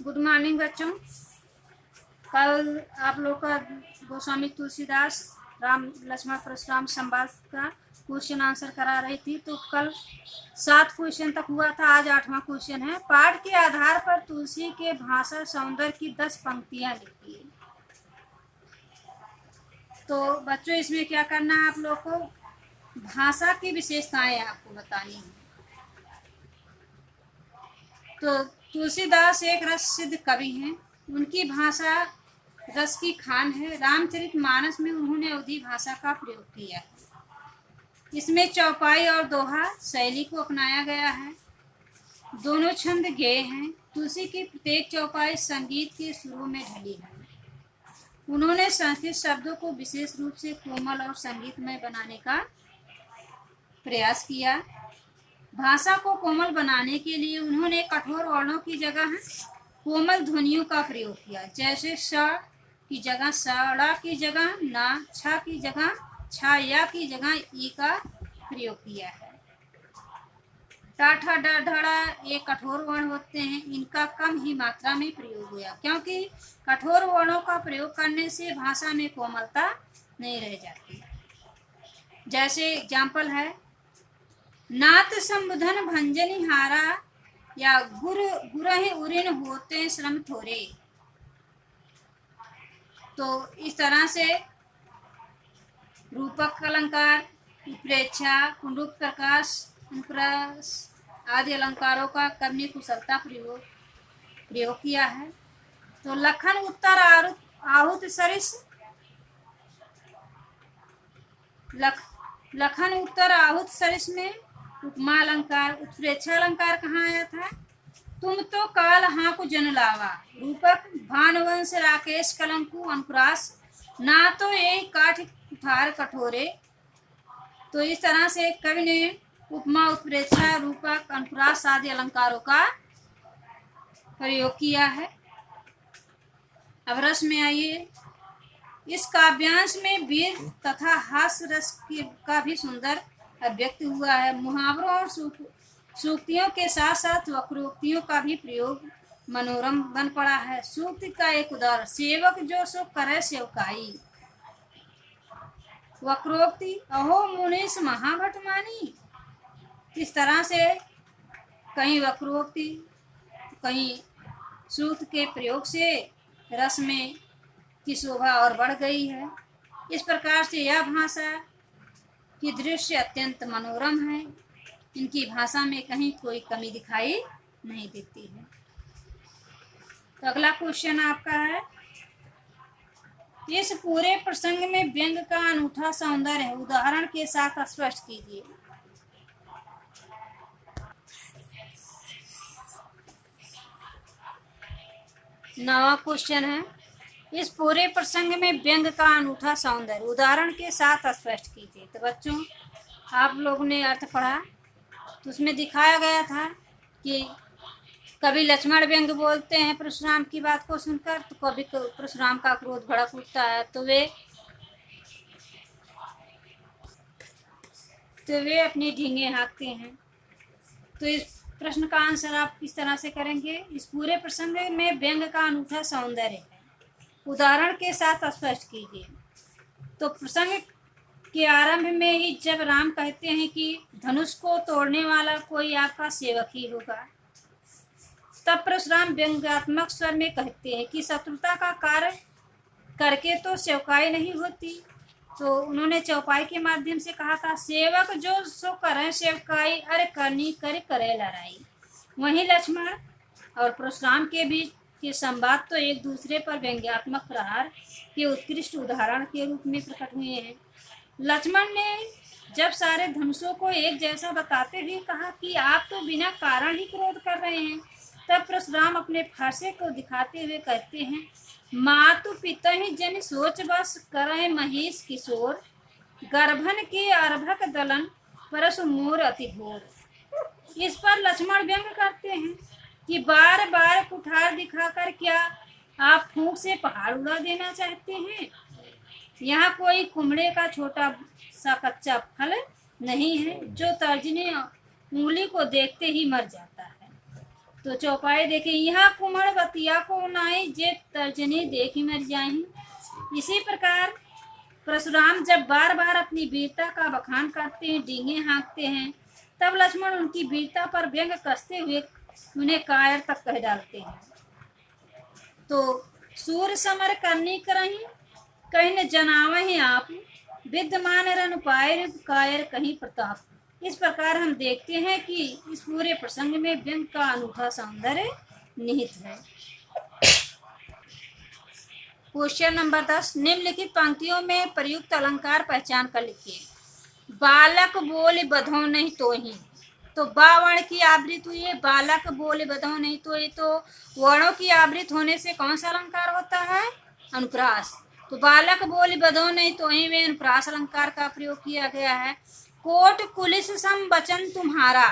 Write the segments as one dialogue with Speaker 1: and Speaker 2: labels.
Speaker 1: Good morning बच्चों। कल आप लोग का गोस्वामी तुलसीदास राम लक्ष्मण परशुराम संवाद का क्वेश्चन आंसर करा रही थी। तो कल 7 क्वेश्चन तक हुआ था, आज 8वां क्वेश्चन है। पाठ के आधार पर तुलसी के भाषा सौंदर्य की 10 पंक्तियां लिखिए। तो बच्चों इसमें क्या करना है, आप लोग को भाषा की विशेषताएं आपको बतानी है। तो तुलसीदास एक रस सिद्ध कवि हैं, उनकी भाषा रस की खान है। रामचरितमानस में उन्होंने अवधी भाषा का प्रयोग किया है। इसमें चौपाई और दोहा शैली को अपनाया गया है। दोनों छंद गेय हैं। तुलसी की प्रत्येक चौपाई संगीत के सुरों में ढली है। उन्होंने संस्कृत शब्दों को विशेष रूप से कोमल और संगीतमय बनाने का प्रयास किया। भाषा को कोमल बनाने के लिए उन्होंने कठोर वर्णों की जगह कोमल ध्वनियों का प्रयोग किया। जैसे श की जगह ड़ा की जगह ना, छ की जगह छा, या की जगह ई का प्रयोग किया है। टा ठा डा ढड़ा ये कठोर वर्ण होते हैं, इनका कम ही मात्रा में प्रयोग हुआ, क्योंकि कठोर वर्णों का प्रयोग करने से भाषा में कोमलता नहीं रह जाती। जैसे एग्जाम्पल है, नात संबुधन भंजनी हारा, या गुरहि उरिन होते श्रम थोरे। तो इस तरह से रूपक अलंकार, उत्प्रेक्षा, पुनरुक्त प्रकाश, अनुप्रास आदि अलंकारों का कवि ने कुशलता प्रयोग किया है। तो लखन उत्तर आहुत सरिस, लखन उत्तर आहुत सरिस में उपमा अलंकार। उत्प्रेक्षा अलंकार कहाँ आया था? तुम तो काल हाँ को जन लावा। रूपक भानुवंश राकेश कलंकु अनुप्रास, ना तो यही काठ कुठार कठोरे। तो इस तरह से कवि ने उपमा, उत्प्रेक्षा, रूपक, अनुप्रास आदि अलंकारों का प्रयोग किया है। अब रस में आइए। इस काव्यांश में वीर तथा हास्य रस का भी सुंदर अभिव्यक्त हुआ है। मुहावरों और सूक्तियों के साथ साथ वक्रोक्तियों का भी प्रयोग मनोरम बन पड़ा है। सूक्ति का एक उदाहरण, सेवक जो सो करे सेवकाई। वक्रोक्ति, अहो मुनीस महाभट मानी। इस तरह से कहीं वक्रोक्ति, कहीं सूक्त के प्रयोग से रस में की शोभा और बढ़ गई है। इस प्रकार से यह भाषा की दृश्य अत्यंत मनोरम है। इनकी भाषा में कहीं कोई कमी दिखाई नहीं देती है। तो अगला क्वेश्चन आपका है, इस पूरे प्रसंग में व्यंग का अनूठा सौंदर्य उदाहरण के साथ स्पष्ट कीजिए। नवा क्वेश्चन है, इस पूरे प्रसंग में व्यंग का अनूठा सौंदर्य उदाहरण के साथ स्पष्ट कीजिए। तो बच्चों, आप लोगों ने अर्थ पढ़ा, तो उसमें दिखाया गया था कि कभी लक्ष्मण व्यंग बोलते हैं परशुराम की बात को सुनकर, तो कभी परशुराम का क्रोध भड़क उठता है, तो वे अपनी ढींगे हाँकते हैं। तो इस प्रश्न का आंसर आप किस तरह से करेंगे? इस पूरे प्रसंग में व्यंग का अनूठा सौंदर्य है, उदाहरण के साथ स्पष्ट कीजिए। तो प्रसंग के आरंभ में ही जब राम कहते हैं कि धनुष को तोड़ने वाला कोई आपका सेवक ही होगा, तब परशुराम व्यंग्यात्मक स्वर में कहते हैं कि शत्रुता का कार्य करके तो सेवकाई नहीं होती। तो उन्होंने चौपाई के माध्यम से कहा था, सेवक जो सो करे सेवकाई, अरे करनी करे लड़ाई। वहीं लक्ष्मण और परशुराम के बीच के संवाद तो एक दूसरे पर व्यंग्यात्मक प्रहार के उत्कृष्ट उदाहरण के रूप में प्रकट हुए हैं। लक्ष्मण ने जब सारे धनुषों को एक जैसा बताते हुए कहा कि आप तो बिना कारण ही क्रोध कर रहे हैं, तब परशुराम अपने फांसे को दिखाते हुए कहते हैं, मातु पिता ही जन सोच बस करे महिष किशोर, गर्भन के अर्भक दलन परशु मोर अति घोर। इस पर लक्ष्मण व्यंग करते हैं कि बार बार कुठार दिखाकर क्या आप फूंक से पहाड़ उड़ा देना चाहते हैं? यहाँ कोई कुमड़े का छोटा सा कच्चा फल नहीं है जो तर्जनी उंगली को देखते ही मर जाता है। तो चौपाई देखिए, यहाँ कुमड़ बतिया को नाई जे तर्जनी देखी मर जाही। इसी प्रकार परशुराम जब बार बार अपनी वीरता का बखान करते हैं, डींगे हाँकते हैं, तब लक्ष्मण उनकी वीरता पर व्यंग कसते हुए उन्हें कायर तक कह डालते हैं। तो सूर समर करनी करही कहीं न जनावहि आप, विद्यमान रन पाए कायर कहीं प्रताप। इस प्रकार हम देखते हैं कि इस पूरे प्रसंग में व्यंग का अनूठा सौंदर्य निहित है। क्वेश्चन नंबर 10, निम्नलिखित पंक्तियों में प्रयुक्त अलंकार पहचान कर लिखिए। बालक बोल बधो नहीं तो ही, तो बा वर्ण की आवृत हुई है, बालक बोल बधो नहीं तो ही, तो वर्णों की आवृत होने से कौन सा अलंकार होता है? अनुप्रास। तो बालक बोल बधो नहीं तो ही में अनुप्रास अलंकार का प्रयोग किया गया है। कोट कुलिस सम वचन तुम्हारा,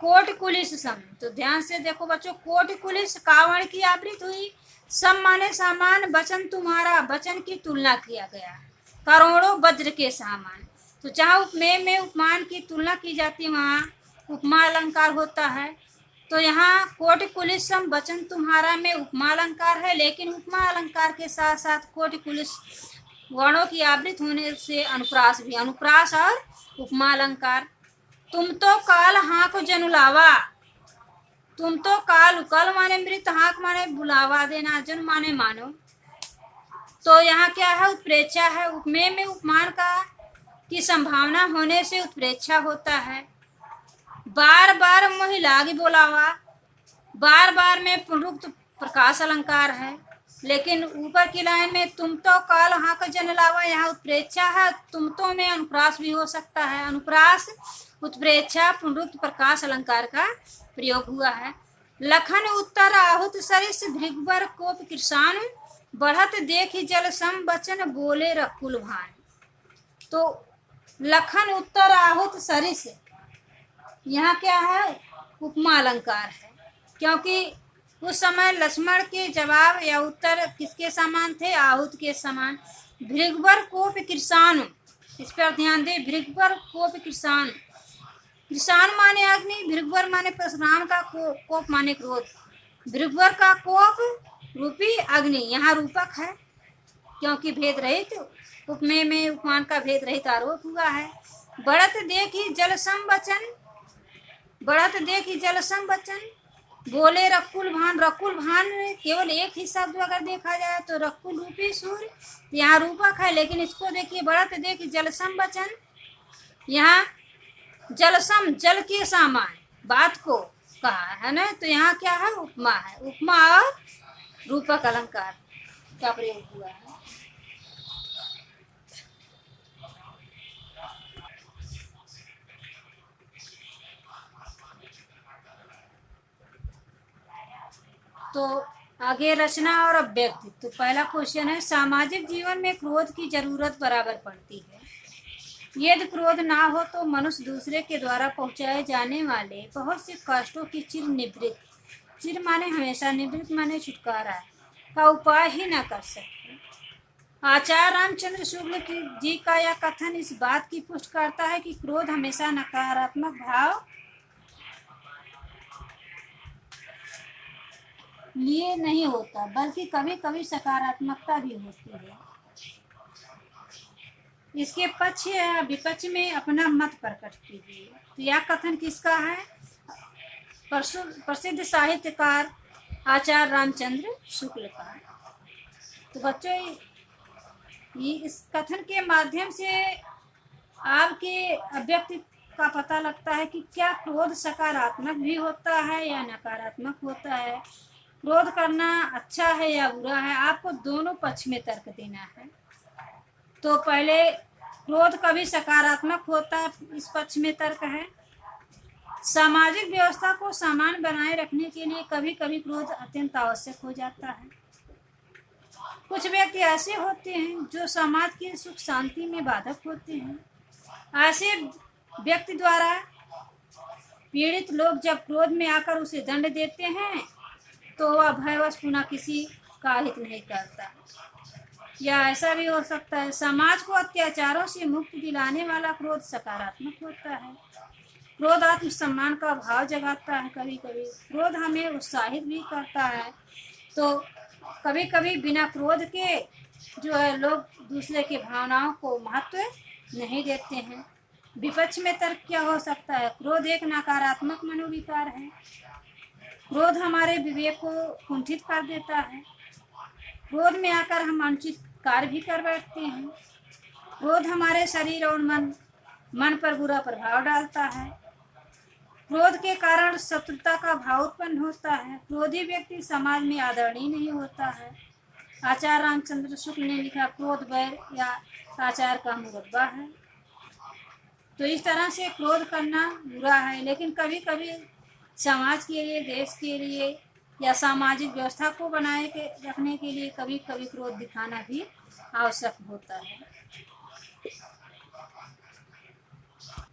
Speaker 1: कोट कुलिस सम, तो ध्यान से देखो बच्चों, कोट कुलिस का वर्ण की आवृत हुई, सम माने सामान, वचन तुम्हारा, वचन की तुलना किया गया, करोड़ों वज्र के सामान। तो जहाँ उपमेय में उपमान की तुलना की जाती है वहाँ उपमा अलंकार होता है। तो यहाँ कोट कुलिस सम वचन तुम्हारा में उपमा अलंकार है, लेकिन उपमा अलंकार के साथ साथ कोट कुलिस वर्णों की आवृत होने से अनुप्रास भी, अनुप्रास और उपमा अलंकार। तुम तो काल हाँक जनुलावा, तुम तो काल, कल माने मृत, हाँक माने बुलावा देना, जन माने मानो। तो यहाँ क्या है? उत्प्रेक्षा है। उपमेय में उपमान का की संभावना होने से उत्प्रेक्षा होता है। बार बार मोहि लागी बोलावा, बार बार में पुनरुक्त प्रकाश अलंकार है, लेकिन ऊपर की लाइन में तुम तो काल हाँक जनलावा, यहाँ उत्प्रेक्षा है, तुम तो में अनुप्रास भी हो सकता है। अनुप्रास, उत्प्रेक्षा, पुनरुक्त प्रकाश अलंकार का प्रयोग हुआ है। लखन उत्तर आहुत सरिस भृगवर कोप कृषाण, बढ़त देखी जल सम बचन बोले रकुल भान। तो लखन उत्तर आहुत सरिस, यहाँ क्या है? उपमा अलंकार है, क्योंकि उस समय लक्ष्मण के जवाब या उत्तर किसके समान थे? आहूत के समान। भृगवर कोप कृषाण, इस पर ध्यान दें, भृगवर कोप कृषाण, कृषाण माने अग्नि, भृगवर माने परशुराम का कोप माने क्रोध, भृगवर का कोप रूपी अग्नि यहाँ रूपक है, क्योंकि भेद रहित उपमेय में उपमान का भेद रहित आरोप हुआ है। बढ़त देखी जल सम वचन, बढ़त देखी जल सम वचन बोले रकुल भान, रकुल भान केवल एक ही शब्द अगर देखा जाए तो रकुल रूपी सूर्य यहाँ रूपक है, लेकिन इसको देखिए, बढ़त देखी जलसम वचन, यहाँ जलसम जल के सामान बात को कहा है ना, तो यहाँ क्या है? उपमा है। उपमा और रूपक अलंकार का प्रयोग हुआ है। तो आगे रचना और अभिव्यक्ति। तो पहला क्वेश्चन है, सामाजिक जीवन में क्रोध की जरूरत बराबर पड़ती है। यदि क्रोध ना हो तो मनुष्य दूसरे के द्वारा पहुंचाए जाने वाले बहुत से कष्टों की चिर निवृत्त, चिर माने हमेशा, निवृत्त माने छुटकारा, का उपाय ही ना कर सकते। आचार्य रामचंद्र शुक्ल जी का यह कथन इस बात की पुष्टि करता है कि क्रोध हमेशा नकारात्मक भाव लिए नहीं होता, बल्कि कभी कभी सकारात्मकता भी होती है। इसके पक्ष या विपक्ष में अपना मत प्रकट कीजिए। तो यह कथन किसका है? प्रसिद्ध साहित्यकार आचार्य रामचंद्र शुक्ल का। तो बच्चों, ये इस कथन के माध्यम से आपके अभिव्यक्ति का पता लगता है कि क्या क्रोध सकारात्मक भी होता है या नकारात्मक होता है, क्रोध करना अच्छा है या बुरा है। आपको दोनों पक्ष में तर्क देना है। तो पहले क्रोध कभी सकारात्मक होता है, इस पक्ष में तर्क है। सामाजिक व्यवस्था को समान बनाए रखने के लिए कभी कभी क्रोध अत्यंत आवश्यक हो जाता है। कुछ व्यक्ति ऐसे होते हैं जो समाज की सुख शांति में बाधक होते हैं। ऐसे व्यक्ति द्वारा पीड़ित लोग जब क्रोध में आकर उसे दंड देते हैं तो वह भयवश पुनः किसी का हित नहीं करता। या ऐसा भी हो सकता है, समाज को अत्याचारों से मुक्ति दिलाने वाला क्रोध सकारात्मक होता है। क्रोध आत्मसम्मान का भाव जगाता है। कभी कभी क्रोध हमें उत्साहित भी करता है। तो कभी कभी बिना क्रोध के जो है लोग दूसरे की भावनाओं को महत्व नहीं देते हैं। विपक्ष में तर्क क्या हो सकता है? क्रोध एक नकारात्मक मनोविकार है। क्रोध हमारे विवेक को कुंठित कर देता है। क्रोध में आकर हम अनुचित कार्य भी कर बैठते हैं। क्रोध हमारे शरीर और मन पर बुरा प्रभाव डालता है। क्रोध के कारण शत्रुता का भाव उत्पन्न होता है। क्रोधी व्यक्ति समाज में आदरणीय नहीं होता है। आचार्य रामचंद्र शुक्ल ने लिखा, क्रोध वैर या आचार का मुरब्बा है। तो इस तरह से क्रोध करना बुरा है, लेकिन कभी कभी समाज के लिए, देश के लिए या सामाजिक व्यवस्था को बनाए के रखने के लिए कभी कभी क्रोध दिखाना भी आवश्यक होता है।